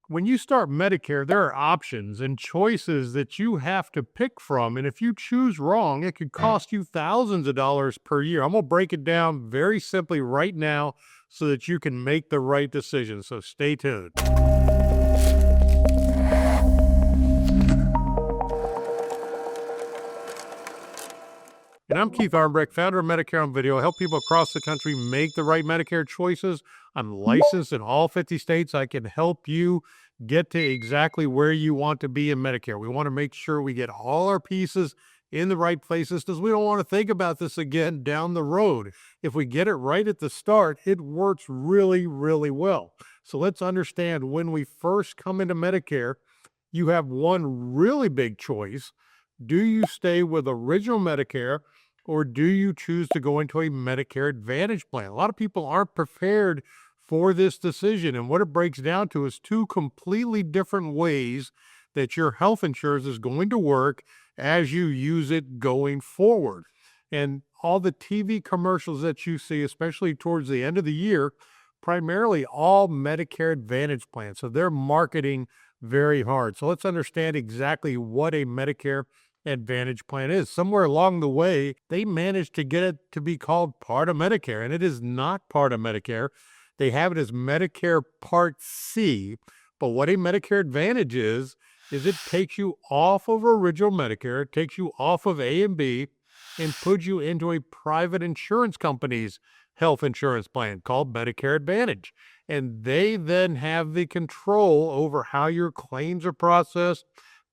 When you start Medicare, there are options and choices that you have to pick from. And if you choose wrong, it could cost you thousands of dollars per year. I'm going to break it down very simply right now so that you can make the right decision. So stay tuned. And I'm Keith Armbrecht, founder of Medicare on Video. I help people across the country make the right Medicare choices. I'm licensed in all 50 states. I can help you get to exactly where you want to be in Medicare. We want to make sure we get all our pieces in the right places because we don't want to think about this again down the road. If we get it right at the start, it works really, really well. So let's understand when we first come into Medicare, you have one really big choice. Do you stay with original Medicare or do you choose to go into a Medicare Advantage plan? A lot of people aren't prepared for this decision. And what it breaks down to is two completely different ways that your health insurance is going to work as you use it going forward. And all the TV commercials that you see, especially towards the end of the year, primarily all Medicare Advantage plans. So they're marketing very hard. So let's understand exactly what a Medicare Advantage plan is. Somewhere along the way, they managed to get it to be called part of Medicare, and it is not part of Medicare. They have it as Medicare Part C, but what a Medicare Advantage is it takes you off of original Medicare, it takes you off of A and B, and puts you into a private insurance company's health insurance plan called Medicare Advantage. And they then have the control over how your claims are processed,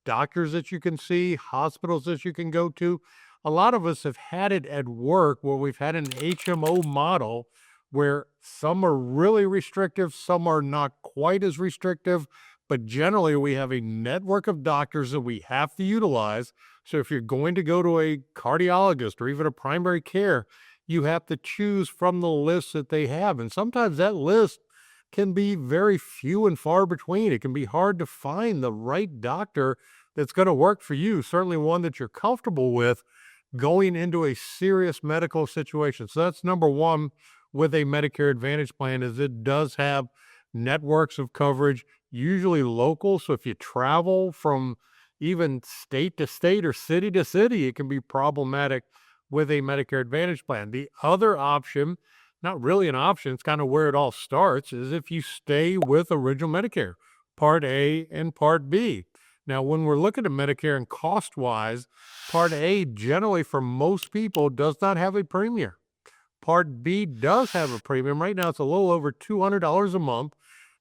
doctors that you can see, hospitals that you can go to. A lot of us have had it at work where we've had an HMO model where some are really restrictive, some are not quite as restrictive, but generally we have a network of doctors that we have to utilize. So if you're going to go to a cardiologist or even a primary care, you have to choose from the list that they have. And sometimes that list can be very few and far between. It can be hard to find the right doctor that's going to work for you, certainly one that you're comfortable with going into a serious medical situation. So that's number one with a Medicare Advantage plan is it does have networks of coverage, usually local. So if you travel from even state to state or city to city, it can be problematic with a Medicare Advantage plan. The other option, not really an option, it's kind of where it all starts, is if you stay with original Medicare, Part A and Part B. Now, when we're looking at Medicare and cost-wise, Part A generally for most people does not have a premium. Part B does have a premium. Right now, it's a little over $200 a month,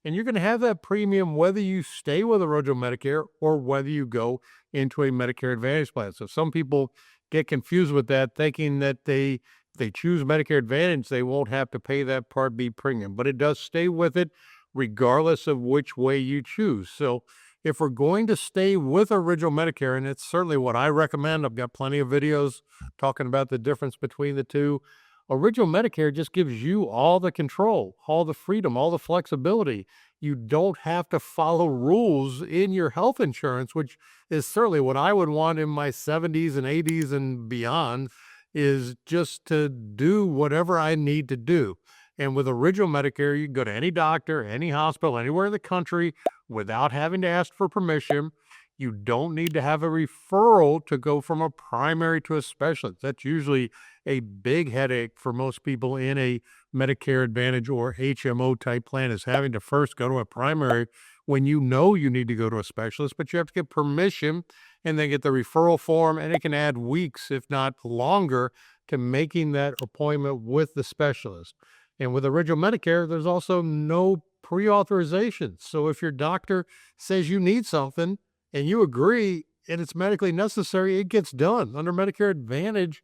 and you're going to have that premium whether you stay with original Medicare or whether you go into a Medicare Advantage plan. So some people get confused with that, thinking that if they choose Medicare Advantage, they won't have to pay that Part B premium, but it does stay with it regardless of which way you choose. So if we're going to stay with original Medicare, and it's certainly what I recommend, I've got plenty of videos talking about the difference between the two. Original Medicare just gives you all the control, all the freedom, all the flexibility. You don't have to follow rules in your health insurance, which is certainly what I would want in my 70s and 80s and beyond, is just to do whatever I need to do. And with original Medicare, you can go to any doctor, any hospital, anywhere in the country without having to ask for permission. You don't need to have a referral to go from a primary to a specialist. That's usually a big headache for most people in a Medicare Advantage or HMO type plan, is having to first go to a primary when you know you need to go to a specialist, but you have to get permission and then get the referral form, and it can add weeks, if not longer, to making that appointment with the specialist. And with original Medicare, there's also no pre-authorization. So if your doctor says you need something and you agree and it's medically necessary, it gets done. Under Medicare Advantage,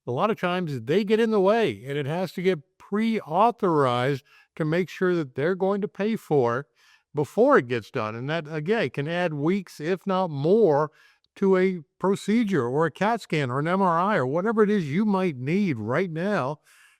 a lot of times they get in the way and it has to get pre-authorized to make sure that they're going to pay for it before it gets done. And that, again, can add weeks, if not more, to a procedure or a CAT scan or an MRI or whatever it is you might need right now.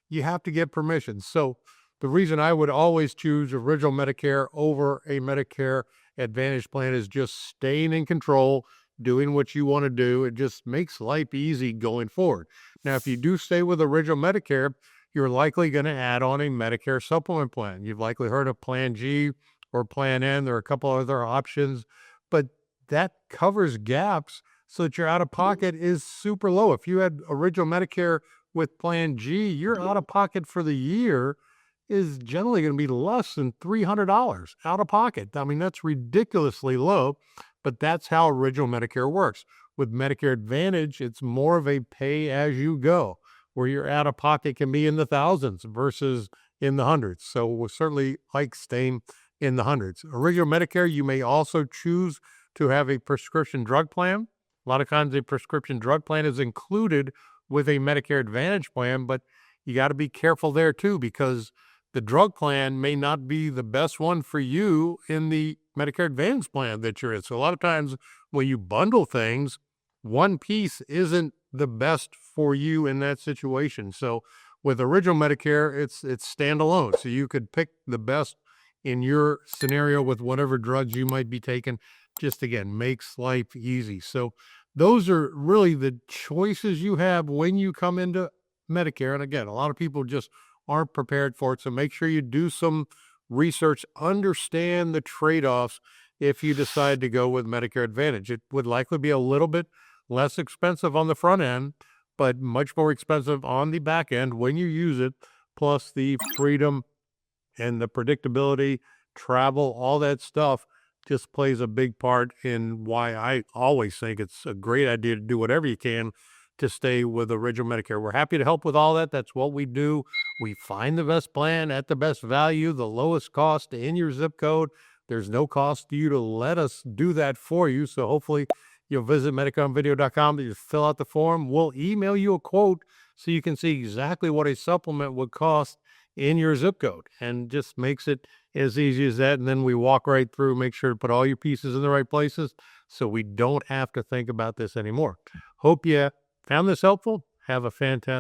You have to get permission. So the reason I would always choose original Medicare over a Medicare Advantage plan is just staying in control, doing what you want to do. It just makes life easy going forward. Now, if you do stay with original Medicare, you're likely going to add on a Medicare supplement plan. You've likely heard of Plan G or Plan N. There are a couple other options, but that covers gaps so that your out-of-pocket is super low. If you had original Medicare with Plan G, your out-of-pocket for the year is generally going to be less than $300 out of pocket. I mean, that's ridiculously low, but that's how original Medicare works. With Medicare Advantage, it's more of a pay as you go, where your out of pocket can be in the thousands versus in the hundreds. So we'll certainly like staying in the hundreds. Original Medicare, you may also choose to have a prescription drug plan. A lot of times a prescription drug plan is included with a Medicare Advantage plan, but you got to be careful there too, because the drug plan may not be the best one for you in the Medicare Advantage plan that you're in. So a lot of times when you bundle things, one piece isn't the best for you in that situation. So with original Medicare, it's standalone. So you could pick the best in your scenario with whatever drugs you might be taking. Just again, makes life easy. So those are really the choices you have when you come into Medicare. And again, a lot of people just aren't prepared for it. So make sure you do some research, understand the trade-offs if you decide to go with Medicare Advantage. It would likely be a little bit less expensive on the front end, but much more expensive on the back end when you use it, plus the freedom and the predictability, travel, all that stuff just plays a big part in why I always think it's a great idea to do whatever you can to stay with original Medicare. We're happy to help with all that. That's what we do. We find the best plan at the best value, the lowest cost in your zip code. There's no cost to you to let us do that for you. So hopefully you'll visit MedicareOnVideo.com, you fill out the form. We'll email you a quote so you can see exactly what a supplement would cost in your zip code, and just makes it as easy as that. And then we walk right through, make sure to put all your pieces in the right places so we don't have to think about this anymore. Hope you found this helpful. Have a fantastic